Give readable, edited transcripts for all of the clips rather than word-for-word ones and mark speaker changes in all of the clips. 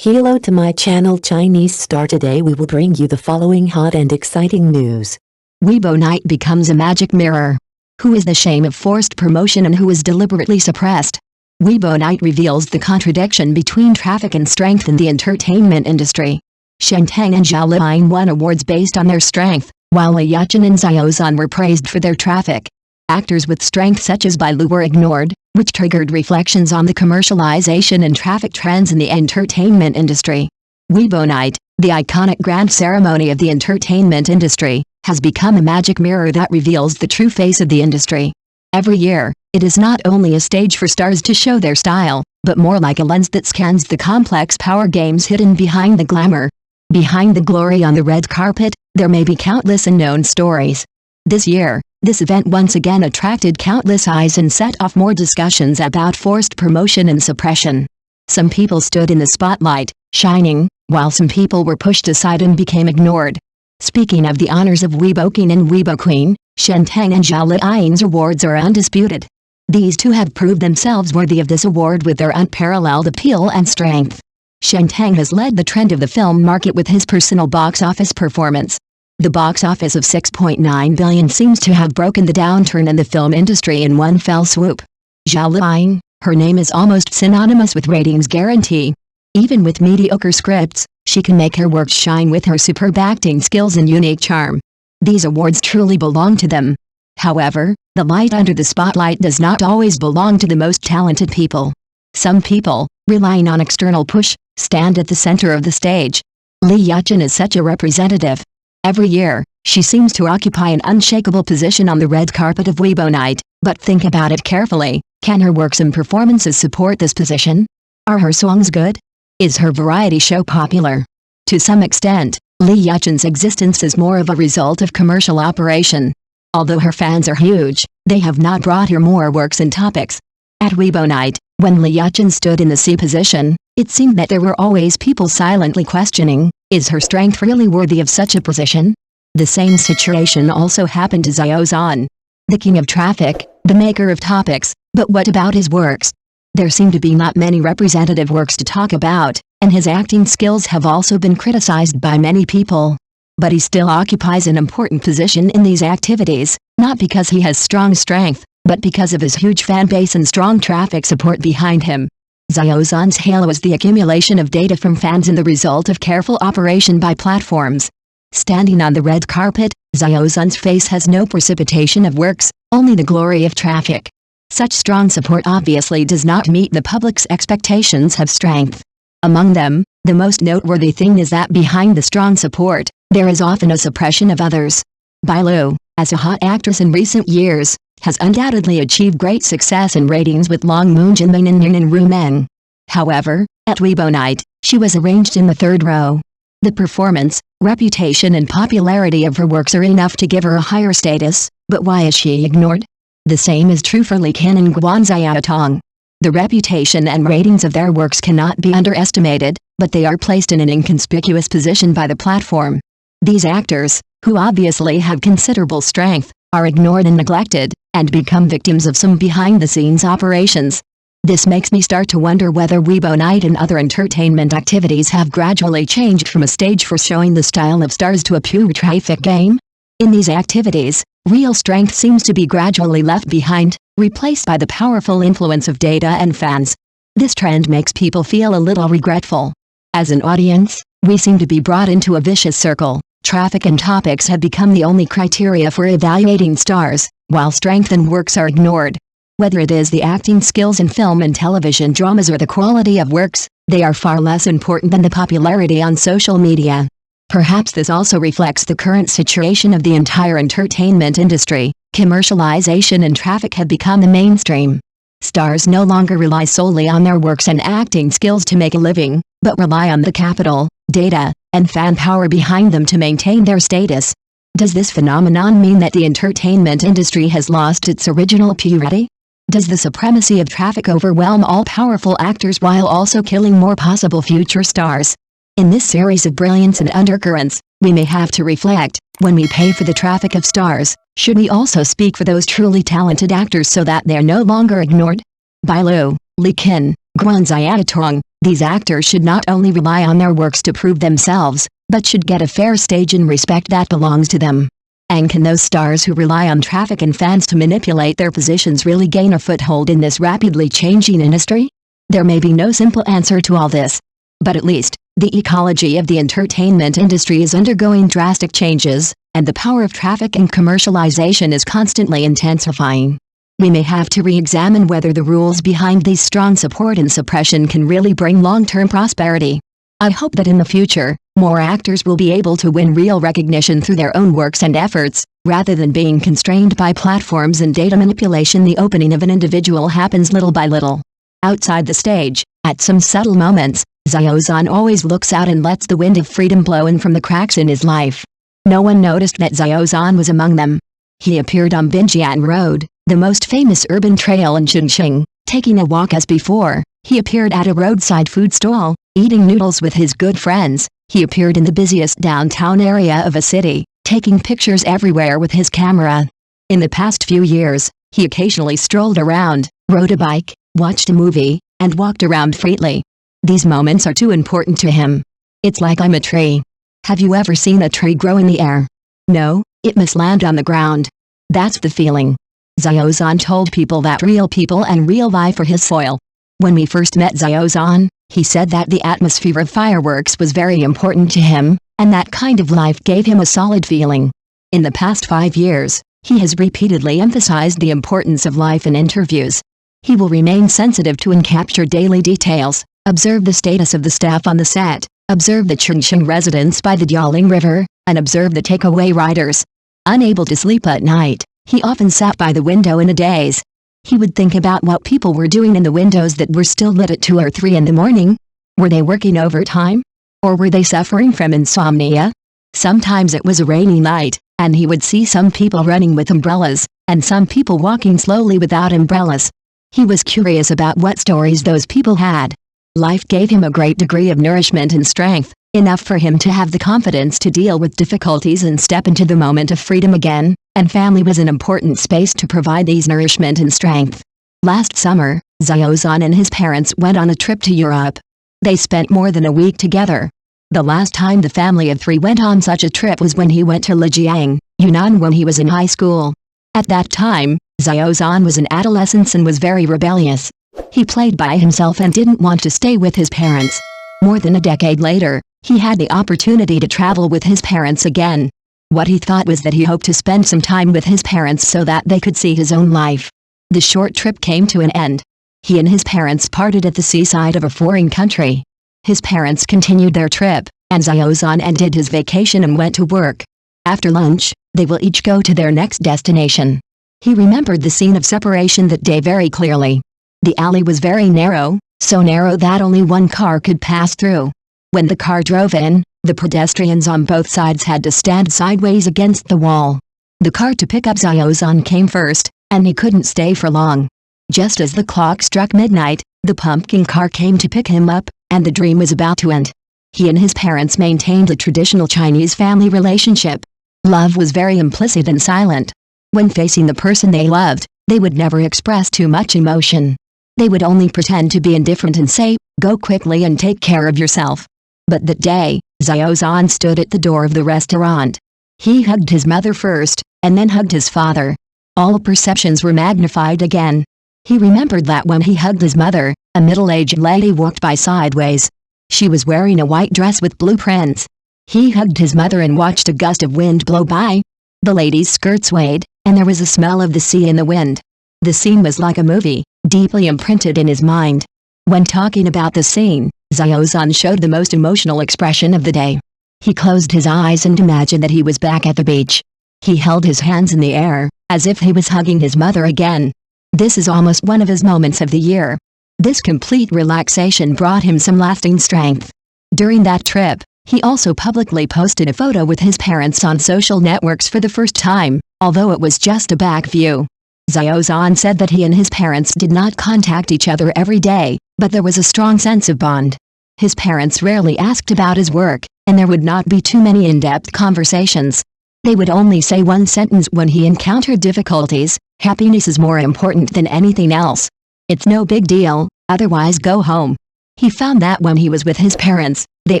Speaker 1: Hello to my channel Chinese Star. Today we will bring you the following hot and exciting news.
Speaker 2: Weibo Night becomes a magic mirror. Who is the shame of forced promotion and who is deliberately suppressed? Weibo Night reveals the contradiction between traffic and strength in the entertainment industry. Shen Teng and Zhao Liang won awards based on their strength, while Li Yuchen and Xiao Zhan were praised for their traffic. Actors with strength such as Beidou were ignored, which triggered reflections on the commercialization and traffic trends in the entertainment industry. Weibo Night, the iconic grand ceremony of the entertainment industry, has become a magic mirror that reveals the true face of the industry. Every year, it is not only a stage for stars to show their style, but more like a lens that scans the complex power games hidden behind the glamour. Behind the glory on the red carpet, there may be countless unknown stories. This year, this event once again attracted countless eyes and set off more discussions about forced promotion and suppression. Some people stood in the spotlight, shining, while some people were pushed aside and became ignored. Speaking of the honors of Weibo King and Weibo Queen, Shen Teng and Zhao Liang's awards are undisputed. These two have proved themselves worthy of this award with their unparalleled appeal and strength. Shen Teng has led the trend of the film market with his personal box office performance. The box office of 6.9 billion seems to have broken the downturn in the film industry in one fell swoop. Zhao Liang, her name is almost synonymous with ratings guarantee. Even with mediocre scripts, she can make her work shine with her superb acting skills and unique charm. These awards truly belong to them. However, the light under the spotlight does not always belong to the most talented people. Some people, relying on external push, stand at the center of the stage. Li Yuchen is such a representative. Every year, she seems to occupy an unshakable position on the red carpet of Weibo Night, but think about it carefully, can her works and performances support this position? Are her songs good? Is her variety show popular? To some extent, Li Yuchen's existence is more of a result of commercial operation. Although her fans are huge, they have not brought her more works and topics. At Weibo Night, when Li Yuchen stood in the C position, it seemed that there were always people silently questioning, is her strength really worthy of such a position? The same situation also happened to Xiao Zhan. The king of traffic, the maker of topics, but what about his works? There seem to be not many representative works to talk about, and his acting skills have also been criticized by many people. But he still occupies an important position in these activities, not because he has strong strength, but because of his huge fan base and strong traffic support behind him. Xiao Zhan's halo is the accumulation of data from fans and the result of careful operation by platforms. Standing on the red carpet, Xiao Zhan's face has no precipitation of works, only the glory of traffic. Such strong support obviously does not meet the public's expectations of strength. Among them, the most noteworthy thing is that behind the strong support, there is often a suppression of others. Beidou, as a hot actress in recent years, has undoubtedly achieved great success in ratings with Long Moon Jinming and Ru Meng. However, at Weibo Night, she was arranged in the third row. The performance, reputation and popularity of her works are enough to give her a higher status, but why is she ignored? The same is true for Li Qin and Guan Xiaotong. The reputation and ratings of their works cannot be underestimated, but they are placed in an inconspicuous position by the platform. These actors, who obviously have considerable strength, are ignored and neglected, and become victims of some behind-the-scenes operations. This makes me start to wonder whether Weibo Night and other entertainment activities have gradually changed from a stage for showing the style of stars to a pure traffic game. In these activities, real strength seems to be gradually left behind, replaced by the powerful influence of data and fans. This trend makes people feel a little regretful. As an audience, we seem to be brought into a vicious circle. Traffic and topics have become the only criteria for evaluating stars, while strength and works are ignored. Whether it is the acting skills in film and television dramas or the quality of works, they are far less important than the popularity on social media. Perhaps this also reflects the current situation of the entire entertainment industry. Commercialization and traffic have become the mainstream. Stars no longer rely solely on their works and acting skills to make a living, but rely on the capital, data, and fan power behind them to maintain their status. Does this phenomenon mean that the entertainment industry has lost its original purity? Does the supremacy of traffic overwhelm all powerful actors while also killing more possible future stars? In this series of brilliance and undercurrents, we may have to reflect, when we pay for the traffic of stars, should we also speak for those truly talented actors so that they're no longer ignored? Beidou, Li Qin, Guan Xiaotong, These actors should not only rely on their works to prove themselves, but should get a fair stage and respect that belongs to them. And can those stars who rely on traffic and fans to manipulate their positions really gain a foothold in this rapidly changing industry? There may be no simple answer to all this. But at least, the ecology of the entertainment industry is undergoing drastic changes, and the power of traffic and commercialization is constantly intensifying. We may have to re-examine whether the rules behind these strong support and suppression can really bring long-term prosperity. I hope that in the future, more actors will be able to win real recognition through their own works and efforts, rather than being constrained by platforms and data manipulation. The opening of an individual happens little by little. Outside the stage, at some subtle moments, Xiao Zhan always looks out and lets the wind of freedom blow in from the cracks in his life. No one noticed that Xiao Zhan was among them. He appeared on Binjian Road, the most famous urban trail in Chongqing, taking a walk as before. He appeared at a roadside food stall, eating noodles with his good friends. He appeared in the busiest downtown area of a city, taking pictures everywhere with his camera. In the past few years, he occasionally strolled around, rode a bike, watched a movie, and walked around freely. These moments are too important to him. It's like I'm a tree. Have you ever seen a tree grow in the air? No, it must land on the ground. That's the feeling. Xiao Zhan told people that real people and real life are his soil. When we first met Xiao Zhan, he said that the atmosphere of fireworks was very important to him, and that kind of life gave him a solid feeling. In the past 5 years, he has repeatedly emphasized the importance of life in interviews. He will remain sensitive to and capture daily details, observe the status of the staff on the set, observe the Chongqing residents by the Dialing River, and observe the takeaway riders. Unable to sleep at night, he often sat by the window in a daze. He would think about what people were doing in the windows that were still lit at 2 or 3 in the morning. Were they working overtime? Or were they suffering from insomnia? Sometimes it was a rainy night, and he would see some people running with umbrellas, and some people walking slowly without umbrellas. He was curious about what stories those people had. Life gave him a great degree of nourishment and strength, enough for him to have the confidence to deal with difficulties and step into the moment of freedom again, and family was an important space to provide these nourishment and strength. Last summer, Xiao Zhan and his parents went on a trip to Europe. They spent more than a week together. The last time the family of 3 went on such a trip was when he went to Lijiang, Yunnan when he was in high school. At that time, Xiao Zhan was in adolescence and was very rebellious. He played by himself and didn't want to stay with his parents. More than a decade later, he had the opportunity to travel with his parents again. What he thought was that he hoped to spend some time with his parents so that they could see his own life. The short trip came to an end. He and his parents parted at the seaside of a foreign country. His parents continued their trip, and Xiao Zhan ended his vacation and went to work. After lunch, they will each go to their next destination. He remembered the scene of separation that day very clearly. The alley was very narrow, so narrow that only one car could pass through. When the car drove in, the pedestrians on both sides had to stand sideways against the wall. The car to pick up Xiao Zhan came first, and he couldn't stay for long. Just as the clock struck midnight, the pumpkin car came to pick him up, and the dream was about to end. He and his parents maintained a traditional Chinese family relationship. Love was very implicit and silent. When facing the person they loved, they would never express too much emotion. They would only pretend to be indifferent and say, "Go quickly and take care of yourself." But that day, Xiao Zhan stood at the door of the restaurant. He hugged his mother first, and then hugged his father. All perceptions were magnified again. He remembered that when he hugged his mother, a middle-aged lady walked by sideways. She was wearing a white dress with blue prints. He hugged his mother and watched a gust of wind blow by. The lady's skirt swayed, and there was a smell of the sea in the wind. The scene was like a movie, deeply imprinted in his mind. When talking about the scene, Xiao Zhan showed the most emotional expression of the day. He closed his eyes and imagined that he was back at the beach. He held his hands in the air, as if he was hugging his mother again. This is almost one of his moments of the year. This complete relaxation brought him some lasting strength. During that trip, he also publicly posted a photo with his parents on social networks for the first time, although it was just a back view. Xiao Zhan said that he and his parents did not contact each other every day, but there was a strong sense of bond. His parents rarely asked about his work, and there would not be too many in-depth conversations. They would only say one sentence when he encountered difficulties: "Happiness is more important than anything else. It's no big deal, otherwise go home." He found that when he was with his parents, they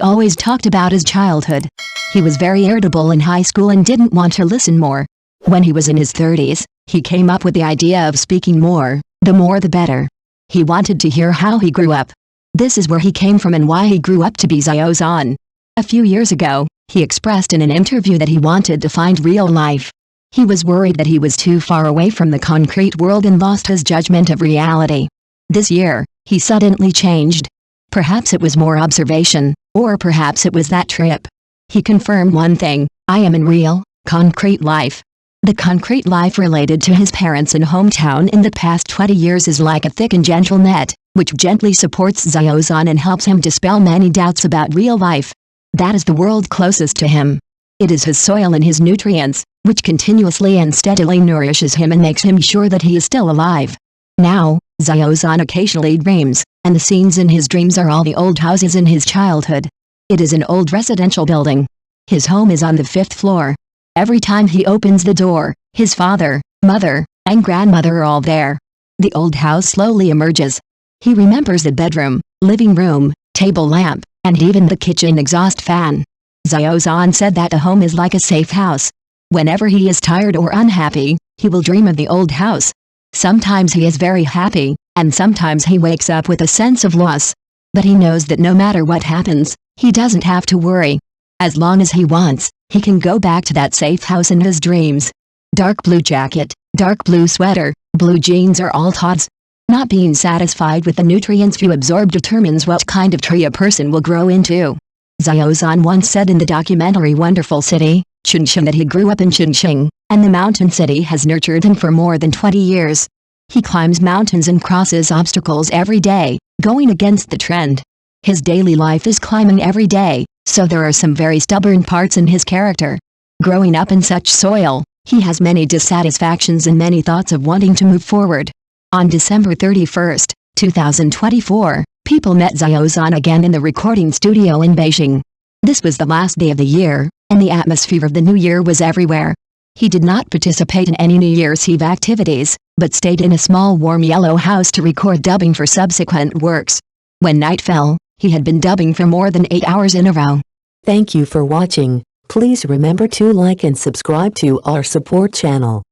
Speaker 2: always talked about his childhood. He was very irritable in high school and didn't want to listen more. When he was in his 30s, he came up with the idea of speaking more the better. He wanted to hear how he grew up. This is where he came from and why he grew up to be Xiao Zhan. A few years ago, he expressed in an interview that he wanted to find real life. He was worried that he was too far away from the concrete world and lost his judgment of reality. This year, he suddenly changed. Perhaps it was more observation, or perhaps it was that trip. He confirmed one thing: I am in real, concrete life. The concrete life related to his parents and hometown in the past 20 years is like a thick and gentle net, which gently supports Xiao Zhan and helps him dispel many doubts about real life. That is the world closest to him. It is his soil and his nutrients, which continuously and steadily nourishes him and makes him sure that he is still alive. Now, Xiao Zhan occasionally dreams, and the scenes in his dreams are all the old houses in his childhood. It is an old residential building. His home is on the 5th floor. Every time he opens the door, his father, mother, and grandmother are all there. The old house slowly emerges. He remembers the bedroom, living room, table lamp, and even the kitchen exhaust fan. Xiao Zhan said that the home is like a safe house. Whenever he is tired or unhappy, he will dream of the old house. Sometimes he is very happy, and sometimes he wakes up with a sense of loss. But he knows that no matter what happens, he doesn't have to worry. As long as he wants, he can go back to that safe house in his dreams. Dark blue jacket, dark blue sweater, blue jeans are all Todd's. Not being satisfied with the nutrients you absorb determines what kind of tree a person will grow into. Xiao Zhan once said in the documentary Wonderful City, Chongqing, that he grew up in Chongqing, and the mountain city has nurtured him for more than 20 years. He climbs mountains and crosses obstacles every day, going against the trend. His daily life is climbing every day, so there are some very stubborn parts in his character. Growing up in such soil, he has many dissatisfactions and many thoughts of wanting to move forward. On December 31, 2024, people met Xiao Zhan again in the recording studio in Beijing. This was the last day of the year, and the atmosphere of the new year was everywhere. He did not participate in any New Year's Eve activities, but stayed in a small warm yellow house to record dubbing for subsequent works. When night fell, he had been dubbing for more than 8 hours in a row.
Speaker 1: Thank you for watching. Please remember to like and subscribe to our support channel.